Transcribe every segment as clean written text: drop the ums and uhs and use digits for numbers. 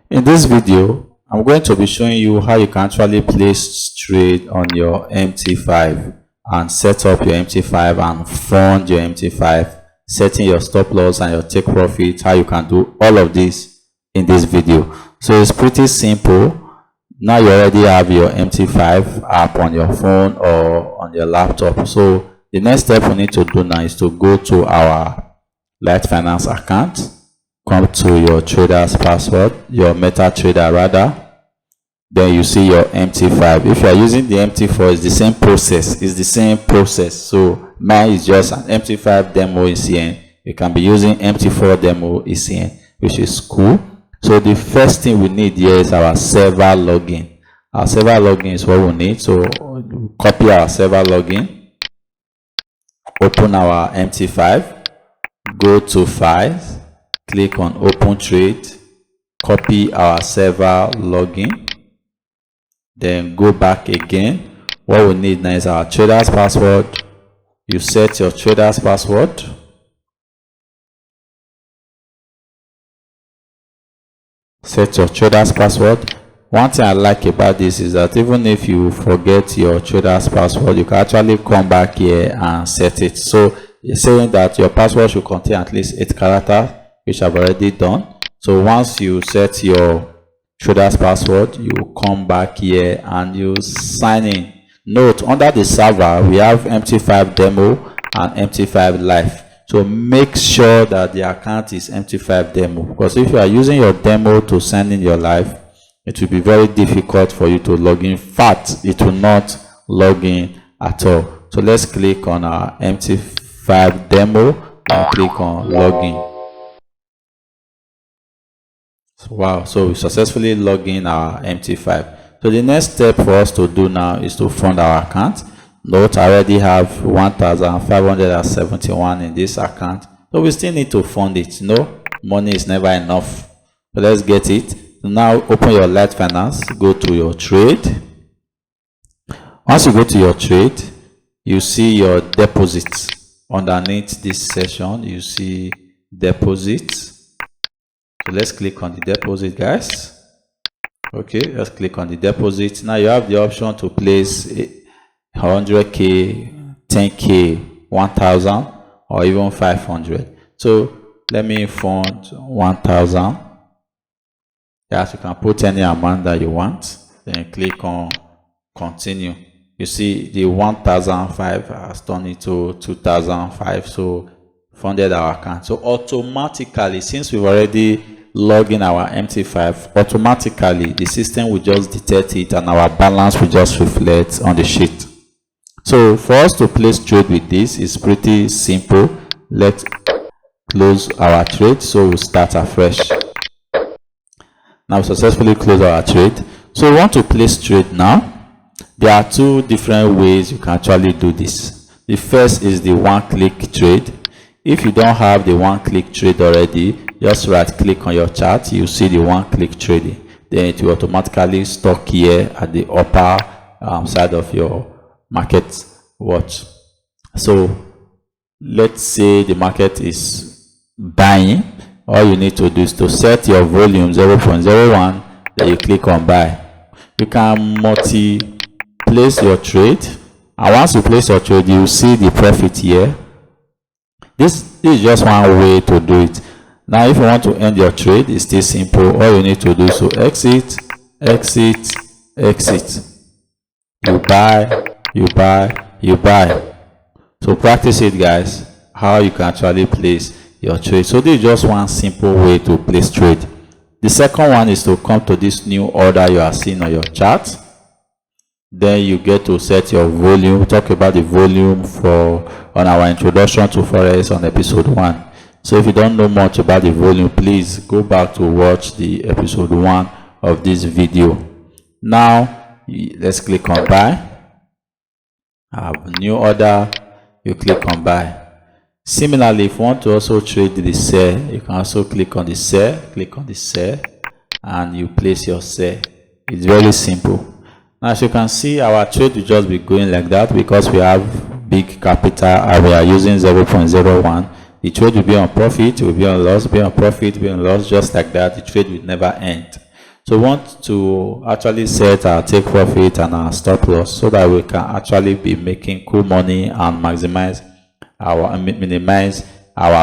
In this video, I'm going to be showing you how you can actually place trade on your MT5 and set up your MT5 and fund your MT5, setting your stop loss and your take profit, how you can do all of this in this video. So it's pretty simple. Now you already have your MT5 app on your phone or on your laptop. So the next step we need to do now is to go to our Light Finance account. Come to your trader's password, your MetaTrader rather. Then you see your MT5. If you are using the MT4, it's the same process. It's the same process. So mine is just an MT5 demo ECN. You can be using MT4 demo ECN, which is cool. So the first thing we need here is our server login. Our server login is what we need. So copy our server login. Open our MT5. Go to Files. Click on Open Trade, copy our server login, then go back again. What we need now is our trader's password. You set your trader's password. Set your trader's password. One thing I like about this is that even if you forget your trader's password, you can actually come back here and set it. So it's saying that your password should contain at least 8 characters. Which I've already done. So once you set your trader's password, you come back here and you sign in. Note, under the server we have MT5 demo and MT5 live. So make sure that the account is MT5 demo, because if you are using your demo to send in your live, it will be very difficult for you to log in. In fact, it will not log in at all. So let's click on our MT5 demo and click on login. Wow, so we successfully log in our MT5. So the next step for us to do now is to fund our account. Note, I already have 1,571 in this account, so we still need to fund it. No, money is never enough. So let's get it. Now open your Light Finance, go to your trade. Once you go to your trade, you see your deposits. Underneath this section, you see deposits. So let's click on the deposit, guys. Okay, let's click on the deposit. Now you have the option to place 100k, 10k, 1000, or even 500. So let me fund 1000. Yes, you can put any amount that you want. Then click on continue. You see the 1005 has turned into 2005. So funded our account. So automatically, since we've already logged in our MT5, automatically the system will just detect it and our balance will just reflect on the sheet. So for us to place trade with this is pretty simple. Let's close our trade, so we'll start afresh. Now successfully close our trade. So we want to place trade now. There are two different ways you can actually do this. The first is the one-click trade. If you don't have the one-click trade already, just right click on your chart, you see the one-click trading. Then it will automatically stock here at the upper side of your market watch. So let's say the market is buying. All you need to do is to set your volume 0.01, then you click on buy. You can multi-place your trade, and once you place your trade, you see the profit here. This is just one way to do it. Now if you want to end your trade, it's still simple. All you need to do is to exit, exit, exit. You buy, you buy, you buy. So practice it, guys, how you can actually place your trade. So this is just one simple way to place trade. The second one is to come to this new order you are seeing on your chart. Then you get to set your volume. We'll talk about the volume on our introduction to Forex on episode 1. So if you don't know much about the volume, please go back to watch the episode 1 of this video. Now let's click on buy. I have a new order. You click on buy. Similarly, if you want to also trade the sell, you can also click on the sell, click on the sell, and you place your sell. It's very simple. Now, as you can see, our trade will just be going like that because we have big capital and we are using 0.01. The trade will be on profit, will be on loss, be on profit, be on loss, just like that. The trade will never end. So we want to actually set our take profit and our stop loss so that we can actually be making cool money and minimize our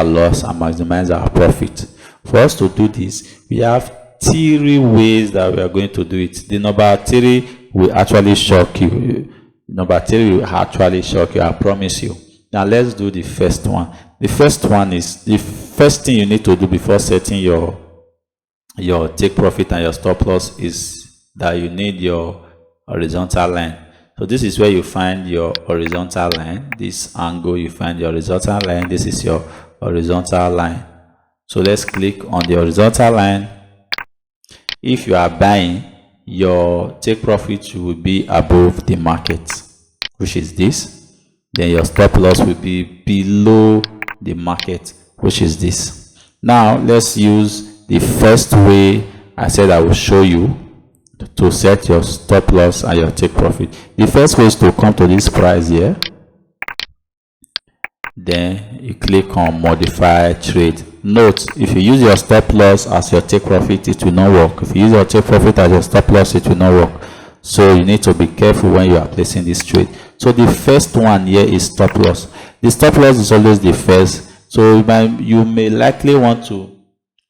loss and maximize our profit. For us to do this, we have 3 ways that we are going to do it. The number 3 will actually shock you. Number 3 will actually shock you, I promise you. Now let's do the first one. The first one is, the first thing you need to do before setting your take profit and your stop loss is that you need your horizontal line. So this is where you find your horizontal line. This angle, you find your horizontal line. This is your horizontal line. So let's click on the horizontal line. If you are buying, your take profit will be above the market, which is this. Then your stop loss will be below the market, which is this. Now let's use the first way I said I will show you to set your stop loss and your take profit. The first way is to come to this price here. Then you click on modify trade. Note, if you use your stop loss as your take profit, it will not work. If you use your take profit as your stop loss, it will not work. So you need to be careful when you are placing this trade. So the first one here is stop loss. The stop loss is always the first. So you may likely want to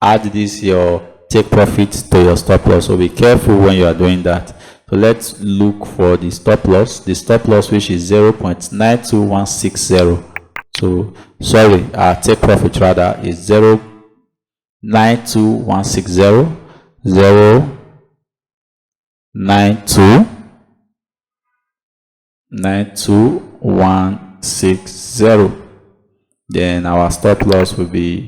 add this your take profit to your stop loss. So be careful when you are doing that. So let's look for the stop loss. The stop loss, which is 0.92160. So sorry, our take profit rather is 0.92160. 0.92160. Then our stop loss will be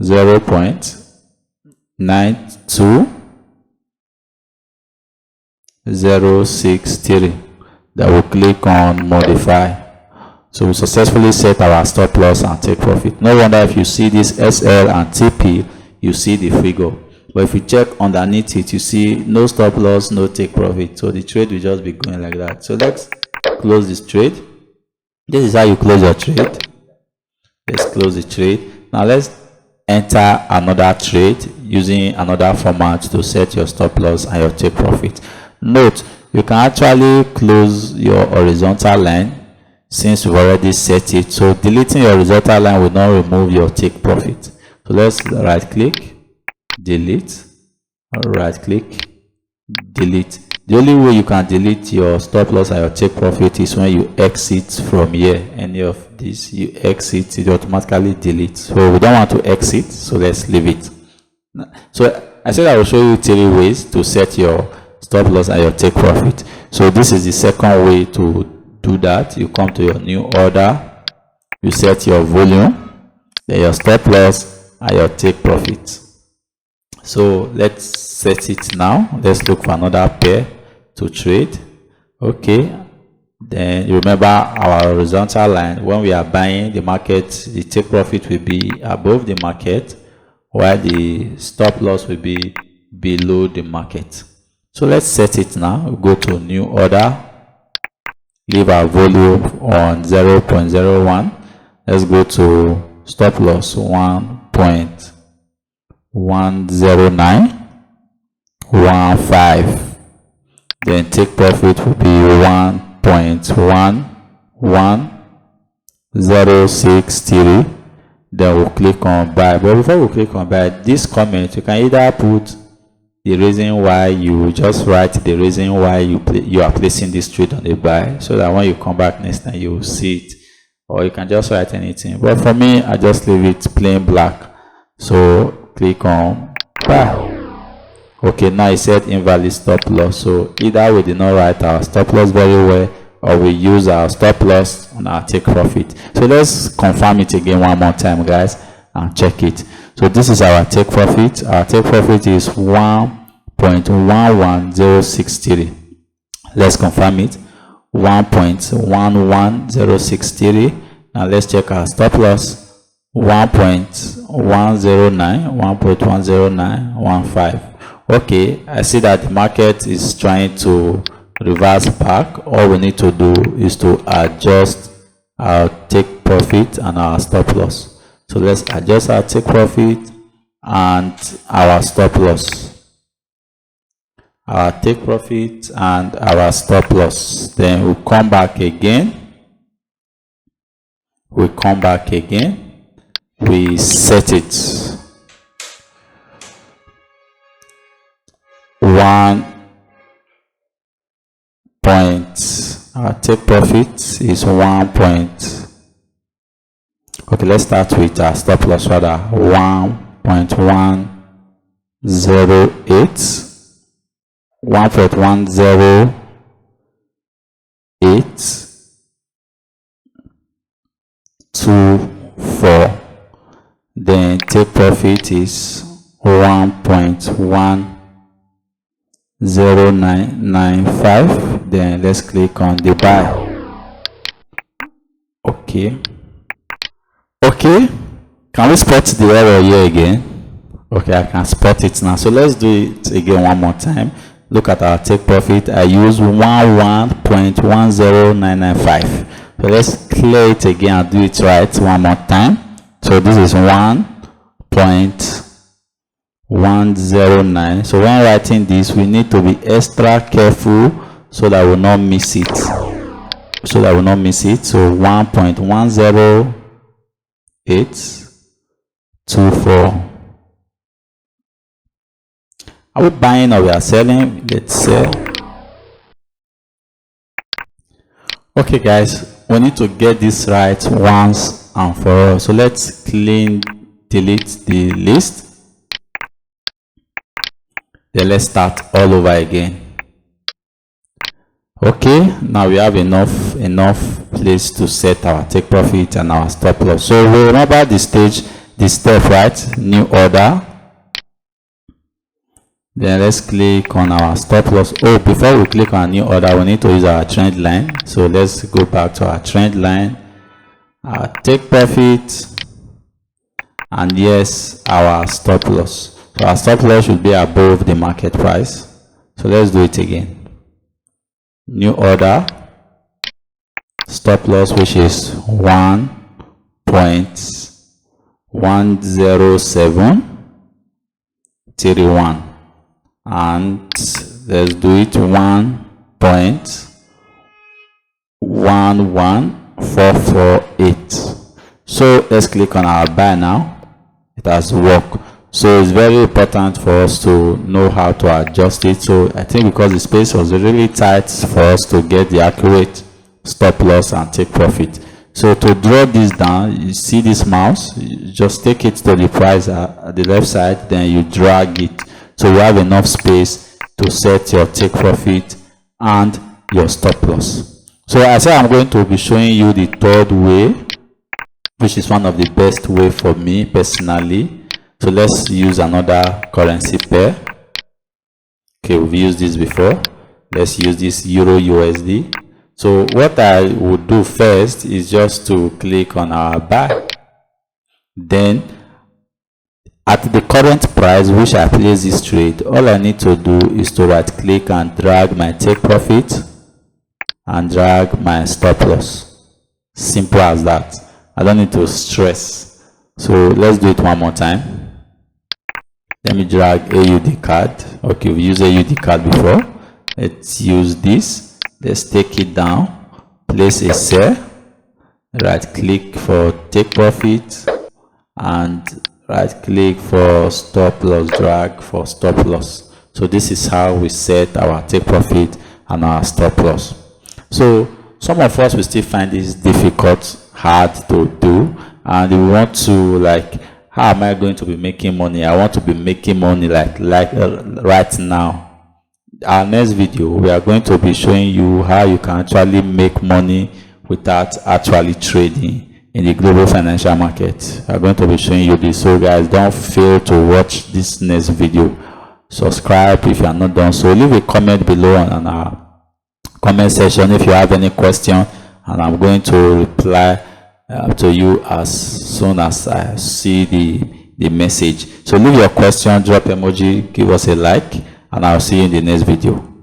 0.92063. Then we'll click on modify. So we successfully set our stop loss and take profit. No wonder if you see this SL and TP, you see the figure. But if you check underneath it, you see no stop loss, no take profit. So the trade will just be going like that. So let's close this trade. This is how you close your trade. Let's close the trade. Now let's enter another trade using another format to set your stop loss and your take profit. Note, you can actually close your horizontal line since you've already set it. So deleting your horizontal line will not remove your take profit. So let's right click, delete, right click, delete. The only way you can delete your stop loss and your take profit is when you exit from here. Any of this, you exit, it automatically deletes. So we don't want to exit, so let's leave it. So I said I will show you 3 ways to set your stop loss and your take profit. So this is the second way to do that. You come to your new order, you set your volume, then your stop loss and your take profit. So let's set it now. Let's look for another pair to trade. Okay, then you remember our horizontal line. When we are buying the market, the take profit will be above the market, while the stop loss will be below the market. So let's set it now. We'll go to new order, leave our volume on 0.01. Let's go to stop loss 1.10915. Then take profit will be 1.11063. Then we'll click on buy. But before we click on buy, this comment, you can either put the reason why, you just write the reason why you are placing this trade on the buy, so that when you come back next time you will see it. Or you can just write anything, but for me I just leave it plain black. So click on buy. Okay, now it said invalid stop loss. So either we did not write our stop loss very well, or we use our stop loss on our take profit. So let's confirm it again one more time, guys, and check it. So this is our take profit. Our take profit is 1.11063. Let's confirm it. 1.11063. Now let's check our stop loss. 1.10915. Okay, I see that the market is trying to reverse back. All we need to do is to adjust our take profit and our stop loss. So let's adjust our take profit and our stop loss. our take profit and our stop loss. Then we'll come back again. We set it 1 point. Our take profit is 1 point. Okay, let's start with our stop loss rather. 1.108. 1.108. Then take profit is 1.10995. Then let's click on the buy. Okay, can we spot the error here again? Okay, I can spot it now. So let's do it again one more time. Look at our take profit. I use 11.10995. So let's clear it again and do it right one more time. So this is 1.109. So when writing this, we need to be extra careful so that we will not miss it. So 1.10824. Are we buying or we are selling? Let's sell. Okay guys, we need to get this right once and for all. So let's delete the list. Then let's start all over again. Okay, now we have enough place to set our take profit and our stop loss. So we remember the step, right? New order. Then let's click on our stop loss. Oh, before we click on new order, we need to use our trend line. So let's go back to our trend line, our take profit, and yes, our stop loss. So our stop loss should be above the market price. So let's do it again. New order, stop loss, which is 1.10731. And let's do it 1.11448. So let's click on our buy now. It has worked. So it's very important for us to know how to adjust it. So I think because the space was really tight for us to get the accurate stop loss and take profit. So to draw this down, you see this mouse, you just take it to the price at the left side, then you drag it. So you have enough space to set your take profit and your stop loss. So I said I'm going to be showing you the third way, which is one of the best way for me personally. So let's use another currency pair. Okay, we've used this before. Let's use this Euro USD. So what I would do first is just to click on our buy. Then at the current price which I place this trade, all I need to do is to right click and drag my take profit and drag my stop loss. Simple as that. I don't need to stress. So let's do it one more time. Let me drag AUD card. Okay, we used AUD card before. Let's use this. Let's take it down, place a sell, right click for take profit and right click for stop loss, drag for stop loss. So this is how we set our take profit and our stop loss. So some of us will still find this difficult, hard to do, and we want to how am I going to be making money? I want to be making money right now. Our next video, we are going to be showing you how you can actually make money without actually trading in the global financial market. I'm going to be showing you this. So guys, don't fail to watch this next video. Subscribe if you are not done so. Leave a comment below on our comment section if you have any question, and I'm going to reply to you as soon as I see the message. So leave your question, drop emoji, give us a like, and I'll see you in the next video.